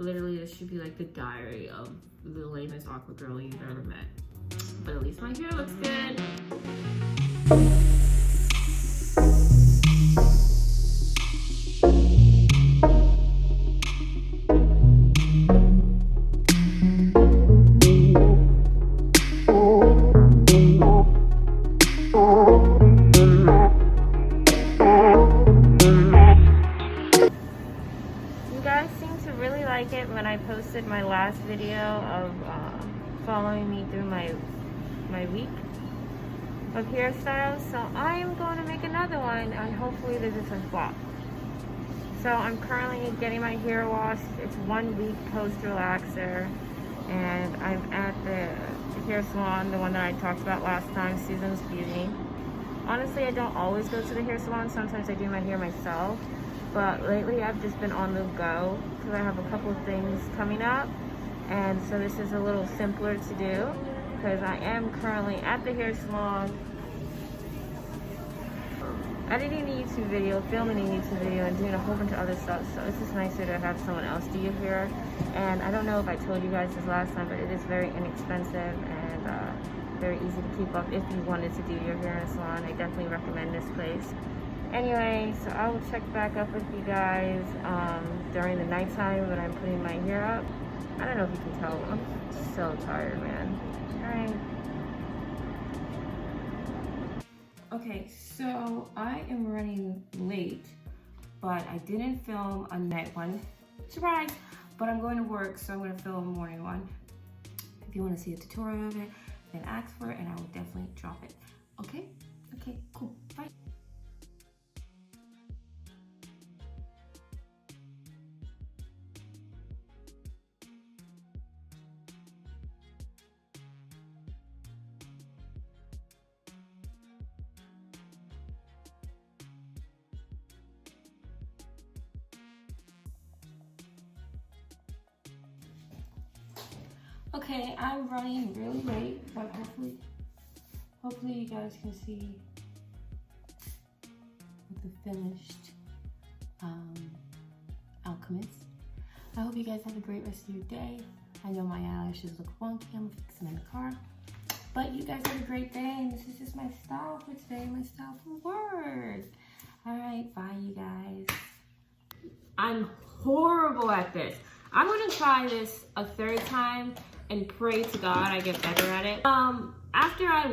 Literally, this should be like the diary of the lamest awkward girl you've ever met. But at least my hair looks good. When I posted my last video of following me through my week of hairstyles, so I am going to make another one, and hopefully this isn't flop. So I'm currently getting my hair washed. It's 1 week post relaxer, and I'm at the hair salon, the one that I talked about last time, Susan's Beauty. Honestly, I don't always go to the hair salon. Sometimes I do my hair myself. But lately I've just been on the go because I have a couple of things coming up, and so this is a little simpler to do because I am currently at the hair salon editing a YouTube video, filming a YouTube video, and doing a whole bunch of other stuff. So it's just nicer to have someone else do your hair. And I don't know if I told you guys this last time, but it is very inexpensive and very easy to keep up if you wanted to do your hair in a salon. I definitely recommend this place. Anyway, so I will check back up with you guys during the nighttime when I'm putting my hair up. I don't know if you can tell, I'm so tired, man. Alright. Okay, so I am running late, but I didn't film a night one. Surprise! But I'm going to work, so I'm going to film a morning one. If you want to see a tutorial of it, then ask for it, and I will definitely drop it. Okay? Okay, cool. Bye. Okay, I'm running really late, but hopefully you guys can see the finished Alchemist. I hope you guys have a great rest of your day. I know my eyelashes look wonky, I'm gonna fix them in the car. But you guys have a great day, and this is just my style for today, my style for work. Alright, bye you guys. I'm horrible at this. I'm gonna try this a third time and pray to God I get better at it. After I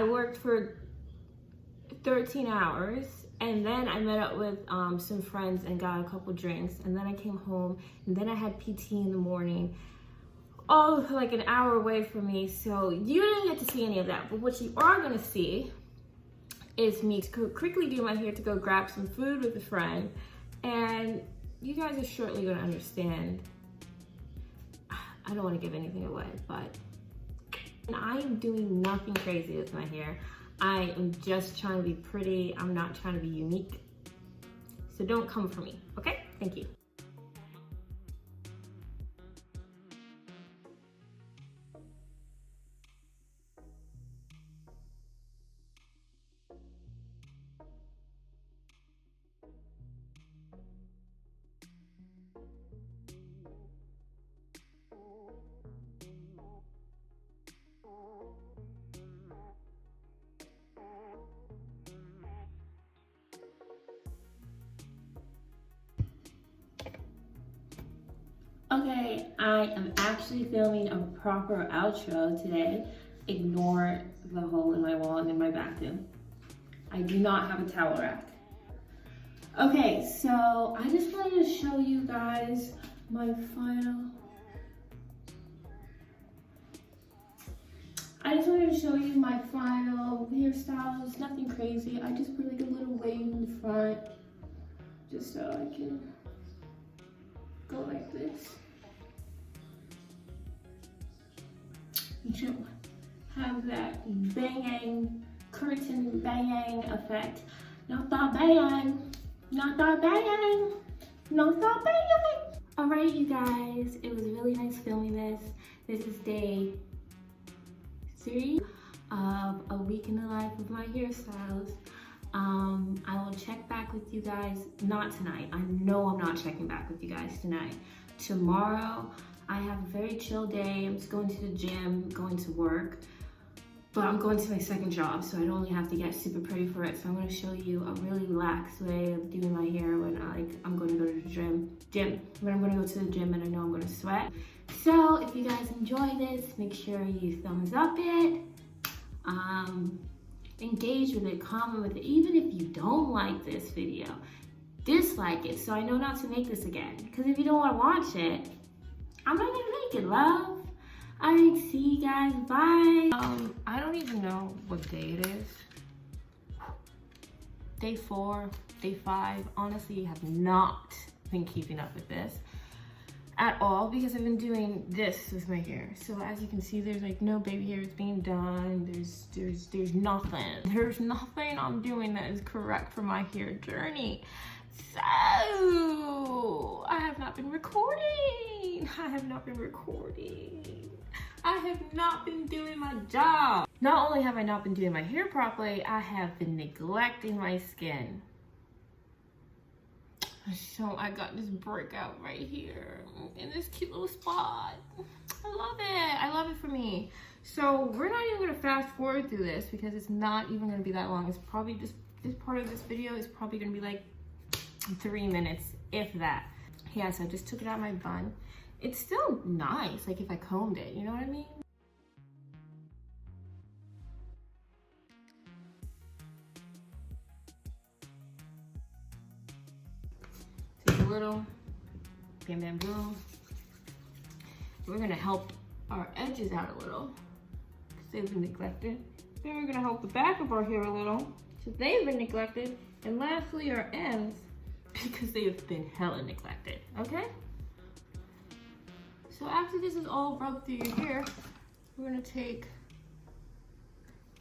worked for 13 hours, and then I met up with some friends and got a couple drinks, and then I came home, and then I had PT in the morning, all like an hour away from me, so you didn't get to see any of that. But what you are gonna see is me quickly do my hair to go grab some food with a friend, and you guys are shortly gonna understand. I don't want to give anything away, but I am doing nothing crazy with my hair. I am just trying to be pretty. I'm not trying to be unique. So don't come for me, okay? Thank you. Okay, I am actually filming a proper outro today. Ignore the hole in my wall and in my bathroom. I do not have a towel rack. Okay, so I just wanted to show you guys my final... hairstyles. Nothing crazy. I just put like a little wave in the front just so I can go like this. You don't have that bang, curtain bang effect. Not that bang, not that bang, not that bang. Alright you guys, it was really nice filming this. This is day 3 of a week in the life of my hairstyles. I will check back with you guys, not tonight. I know I'm not checking back with you guys tonight. Tomorrow, I have a very chill day. I'm just going to the gym, going to work. But I'm going to my second job, so I don't only have to get super pretty for it. So I'm gonna show you a really relaxed way of doing my hair when I'm gonna go to the gym. When I'm gonna go to the gym and I know I'm gonna sweat. So if you guys enjoy this, make sure you thumbs up it. Engage with it, comment with it. Even if you don't like this video, dislike it so I know not to make this again. Because if you don't wanna watch it, I'm not gonna make it, love. Alright, see you guys, bye. I don't even know what day it is. Day 4, day 5. Honestly, have not been keeping up with this at all because I've been doing this with my hair. So as you can see, there's like no baby hairs being done. There's nothing. There's nothing I'm doing that is correct for my hair journey. So I have not been recording. I have not been recording. I have not been doing my job. Not only have I not been doing my hair properly, I have been neglecting my skin. So I got this breakout right here in this cute little spot. I love it. I love it for me. So we're not even gonna fast forward through this because it's not even gonna be that long. It's probably just, this part of this video is probably gonna be like 3 minutes, if that. Yeah, so I just took it out of my bun. It's still nice, like if I combed it, you know what I mean? Take a little, bam bam boom. We're gonna help our edges out a little, because they've been neglected. Then we're gonna help the back of our hair a little, so they've been neglected. And lastly, our ends, because they have been hella neglected, okay? So after this is all rubbed through your hair, we're gonna take,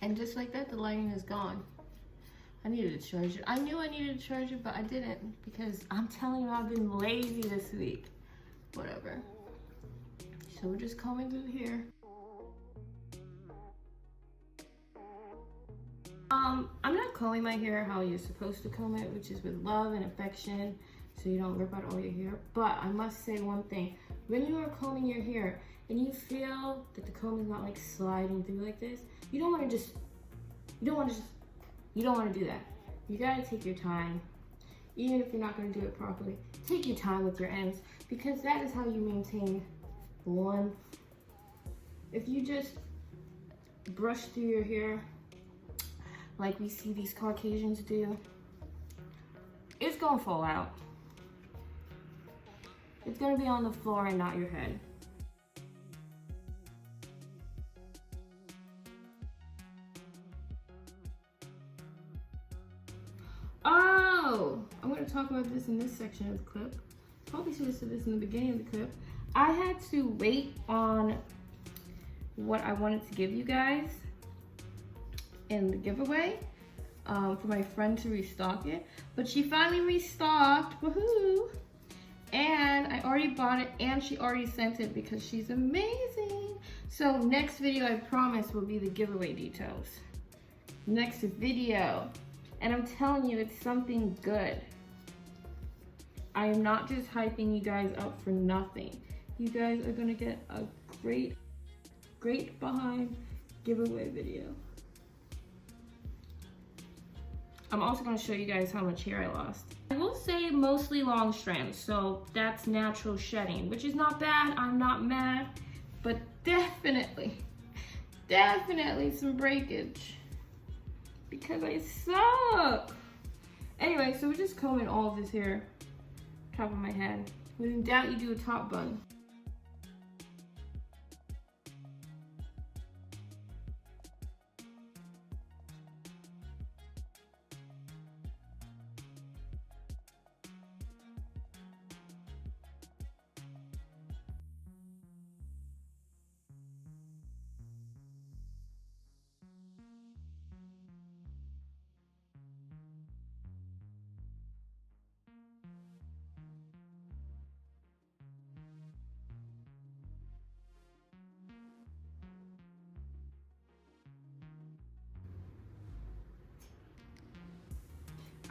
and just like that, the lighting is gone. I needed to charge it. I knew I needed to charge it, but I didn't because I'm telling you, I've been lazy this week. Whatever. So we're just combing through the hair. I'm not combing my hair how you're supposed to comb it, which is with love and affection, so you don't rip out all your hair. But I must say one thing. When you are combing your hair and you feel that the comb is not like sliding through like this, you don't want to do that. You gotta take your time. Even if you're not gonna do it properly, take your time with your ends, because that is how you maintain length. If you just brush through your hair like we see these Caucasians do, it's gonna fall out. It's gonna be on the floor and not your head. Oh, I'm gonna talk about this in this section of the clip. Probably should have said this in the beginning of the clip. I had to wait on what I wanted to give you guys in the giveaway for my friend to restock it. But she finally restocked, woohoo! And I already bought it and she already sent it because she's amazing. So next video, I promise, will be the giveaway details. Next video. And I'm telling you, it's something good. I am not just hyping you guys up for nothing. You guys are gonna get a great behind giveaway video. I'm also gonna show you guys how much hair I lost. I will say mostly long strands, so that's natural shedding, which is not bad. I'm not mad, but definitely some breakage because I suck. Anyway, so we're just combing all of this hair, top of my head. When in doubt, you do a top bun.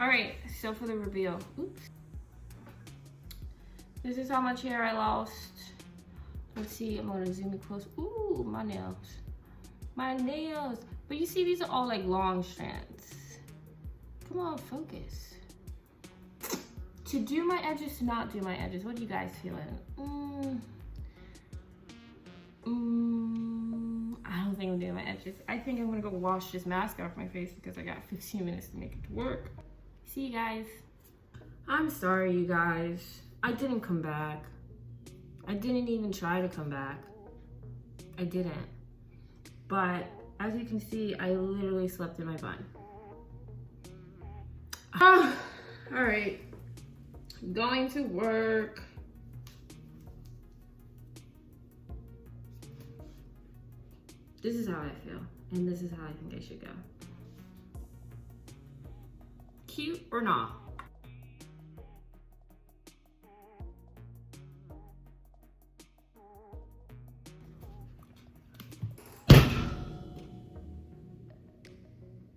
All right, so for the reveal, oops. This is how much hair I lost. Let's see, I'm gonna zoom in close. Ooh, my nails. My nails. But you see, these are all like long strands. Come on, focus. To do my edges, to not do my edges. What are you guys feeling? I don't think I'm doing my edges. I think I'm gonna go wash this mask off my face because I got 15 minutes to make it to work. See you guys. I'm sorry, you guys. I didn't come back. I didn't even try to come back. I didn't. But as you can see, I literally slept in my bun. All right. Going to work. This is how I feel, and this is how I think I should go. Cute or not?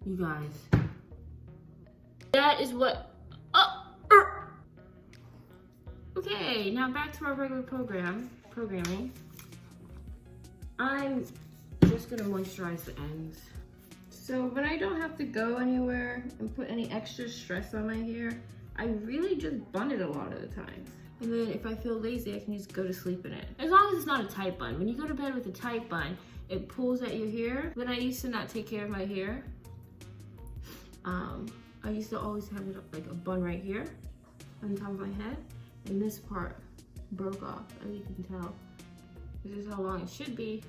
You guys, that is what, okay, now back to our regular programming. I'm just gonna moisturize the ends. So when I don't have to go anywhere and put any extra stress on my hair, I really just bun it a lot of the times. And then if I feel lazy, I can just go to sleep in it. As long as it's not a tight bun. When you go to bed with a tight bun, it pulls at your hair. When I used to not take care of my hair, I used to always have it like a bun right here on top of my head, and this part broke off, as you can tell. This is how long it should be.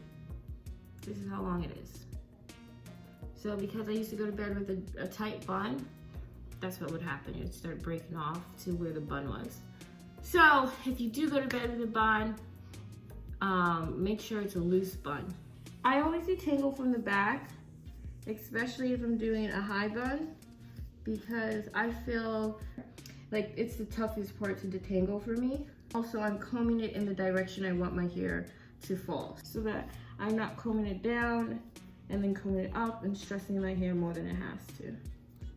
This is how long it is. So because I used to go to bed with a tight bun, that's what would happen. It would start breaking off to where the bun was. So if you do go to bed with a bun, make sure it's a loose bun. I always detangle from the back, especially if I'm doing a high bun, because I feel like it's the toughest part to detangle for me. Also, I'm combing it in the direction I want my hair to fall, so that I'm not combing it down and then combing it up and stressing my hair more than it has to.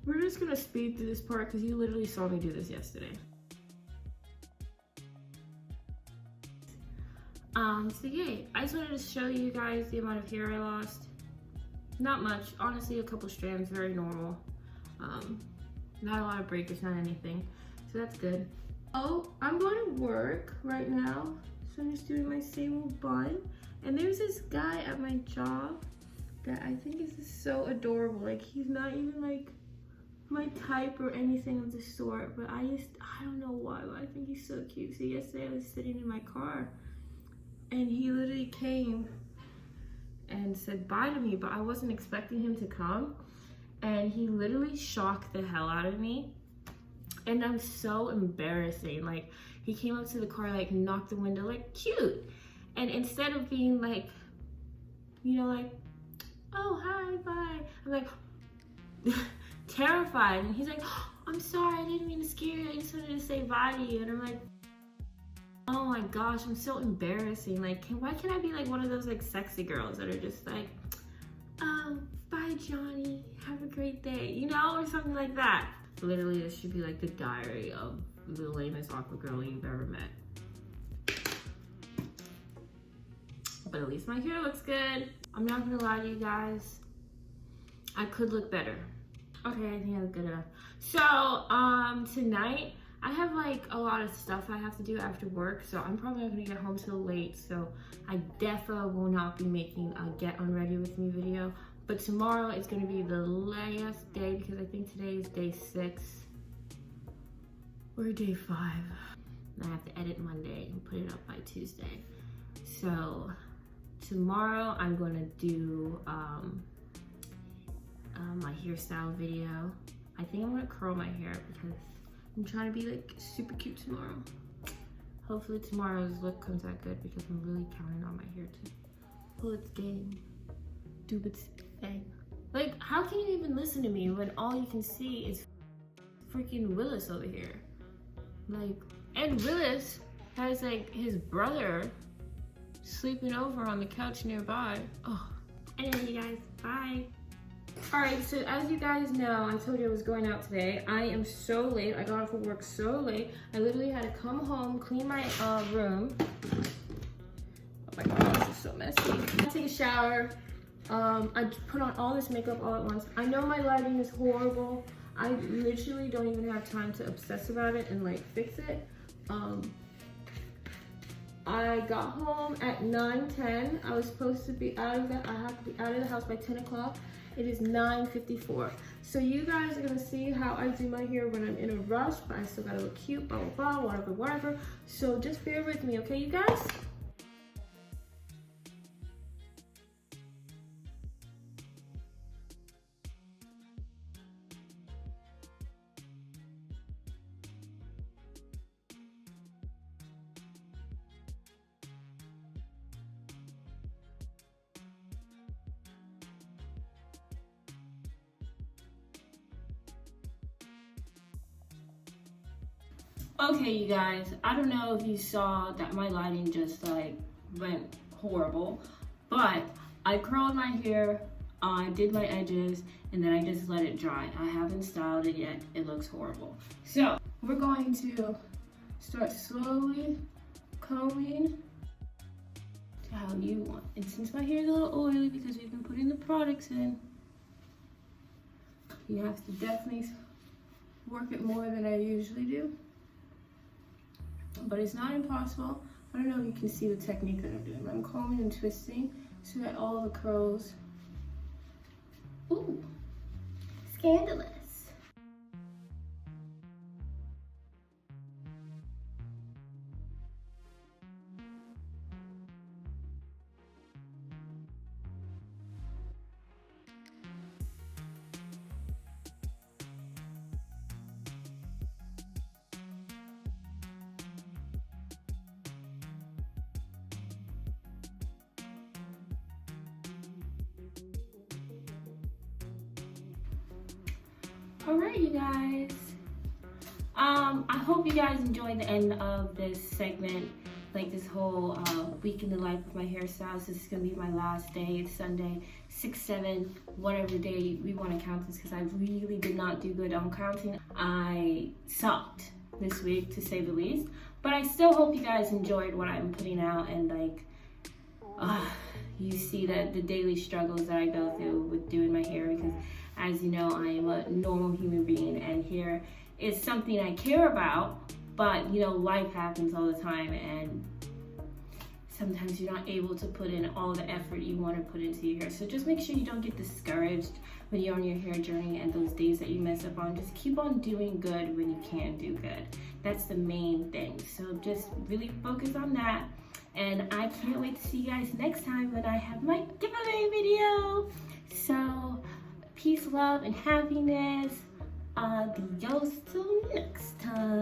We're just gonna speed through this part because you literally saw me do this yesterday. So yeah, I just wanted to show you guys the amount of hair I lost. Not much, honestly, a couple strands, very normal. Not a lot of breakage, not anything, so that's good. Oh, I'm going to work right now, so I'm just doing my same old bun. And there's this guy at my job that I think is so adorable. Like, he's not even like my type or anything of the sort, but I don't know why, but I think he's so cute. So yesterday I was sitting in my car and he literally came and said bye to me, but I wasn't expecting him to come. And he literally shocked the hell out of me. And I'm so embarrassing. Like, he came up to the car, like knocked the window, like cute. And instead of being like, you know, like, oh, hi, bye. I'm like, terrified. And he's like, oh, I'm sorry, I didn't mean to scare you. I just wanted to say bye to you. And I'm like, oh my gosh, I'm so embarrassing. Like, why can't I be like one of those like sexy girls that are just like, bye Johnny, have a great day, you know, or something like that. Literally, this should be like the diary of the lamest awkward girl you've ever met. But at least my hair looks good. I'm not gonna lie to you guys, I could look better. Okay, I think I look good enough. So, tonight, I have like a lot of stuff I have to do after work, so I'm probably not gonna get home till late, so I definitely will not be making a get on ready with me video. But tomorrow is gonna be the last day because I think today is day 6 or day 5. And I have to edit Monday and put it up by Tuesday. So tomorrow I'm gonna do my hairstyle video. I think I'm gonna curl my hair because I'm trying to be like super cute tomorrow. Hopefully tomorrow's look comes out good because I'm really counting on my hair to pull its game, do its thing. Like, how can you even listen to me when all you can see is freaking Willis over here? Like, and Willis has like his brother sleeping over on the couch nearby. Oh, anyway, you guys, bye. Alright, so as you guys know, I told you I was going out today. I am so late. I got off of work so late. I literally had to come home, clean my room. Oh my god, this is so messy. I take a shower. I put on all this makeup all at once. I know my lighting is horrible. I literally don't even have time to obsess about it and like fix it. I got home at 9:10. I was supposed to be out of the, I have to be out of the house by 10 o'clock. It is 9:54. So you guys are gonna see how I do my hair when I'm in a rush, but I still gotta look cute, blah, blah, blah, whatever, whatever. So just bear with me, okay, you guys? Okay, you guys, I don't know if you saw that my lighting just like went horrible, but I curled my hair, I did my edges, and then I just let it dry. I haven't styled it yet. It looks horrible. So we're going to start slowly combing to how you want. And since my hair is a little oily because we've been putting the products in, you have to definitely work it more than I usually do. But it's not impossible. I don't know if you can see the technique that I'm doing, but I'm combing and twisting so that all the curls, ooh, scandalous. Alright, you guys. I hope you guys enjoyed the end of this segment, like this whole week in the life of my hairstyles. This is gonna be my last day. It's Sunday, 6/7, whatever day we want to count this, because I really did not do good on counting. I sucked this week, to say the least. But I still hope you guys enjoyed what I'm putting out, and like, you see that the daily struggles that I go through with doing my hair, because as you know, I am a normal human being, and hair is something I care about, but you know, life happens all the time, and sometimes you're not able to put in all the effort you want to put into your hair. So just make sure you don't get discouraged when you're on your hair journey and those days that you mess up on. Just keep on doing good when you can do good. That's the main thing. So just really focus on that. And I can't wait to see you guys next time when I have my giveaway video. So peace, love, and happiness. Adios till next time.